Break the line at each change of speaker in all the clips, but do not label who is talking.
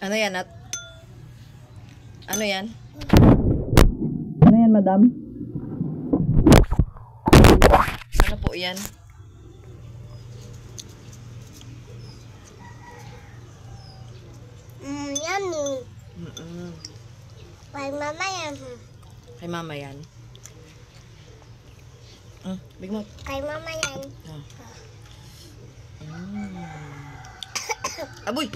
Ano yan, at? Ano yan? Ano yan, madam? Ano po yan?
Yummy.
Mm-mm.
Kay mama yan.
Kay mama yan. Big Mouth.
Kay mama yan.
Aboy!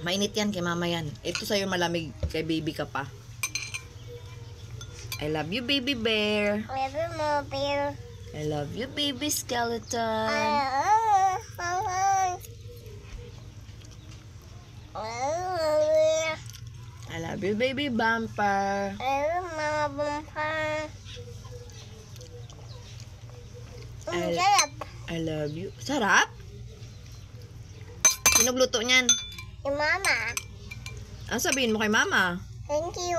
Mainit yan kay mama yan. Ito sa'yo malamig, kay baby ka pa. I love you, baby bear.
Baby mo, bear.
I love you, baby skeleton. I love you, baby bumper.
Mama bumper.
I-
Sarap.
I love you. Sarap? Sino gluto niyan?
Si mama.
Ano sabihin mo kay mama?
Thank you.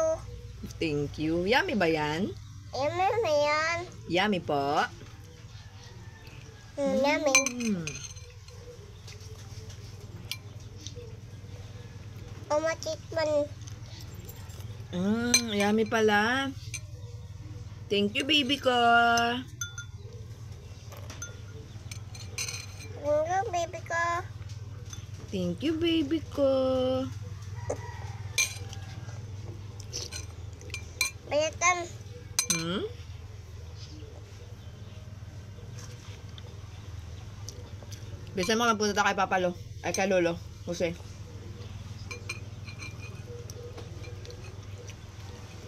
Thank you. Yummy ba yan?
Yummy na yan.
Yummy po.
Yummy. Umatit man.
Yummy pala. Thank you, baby ko.
Thank you, baby ko.
Thank you, baby ko.
Bayatan.
Bisa mo punta tayo kay Papa Lo. Ay, kay Lolo. Jose.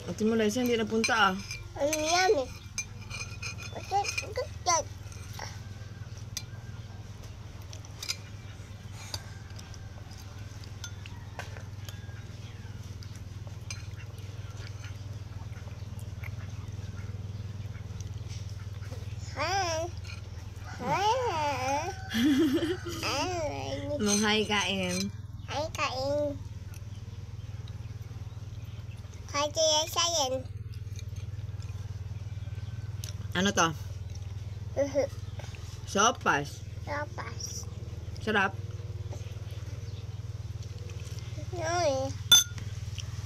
Ate mo, Liza, hindi napunta ah.
Ano yummy? Good.
Nung hi kain.
Ay, kain. Kaya sayan.
Ano to? Sopas.
Lapas.
Sarap.
Yummy.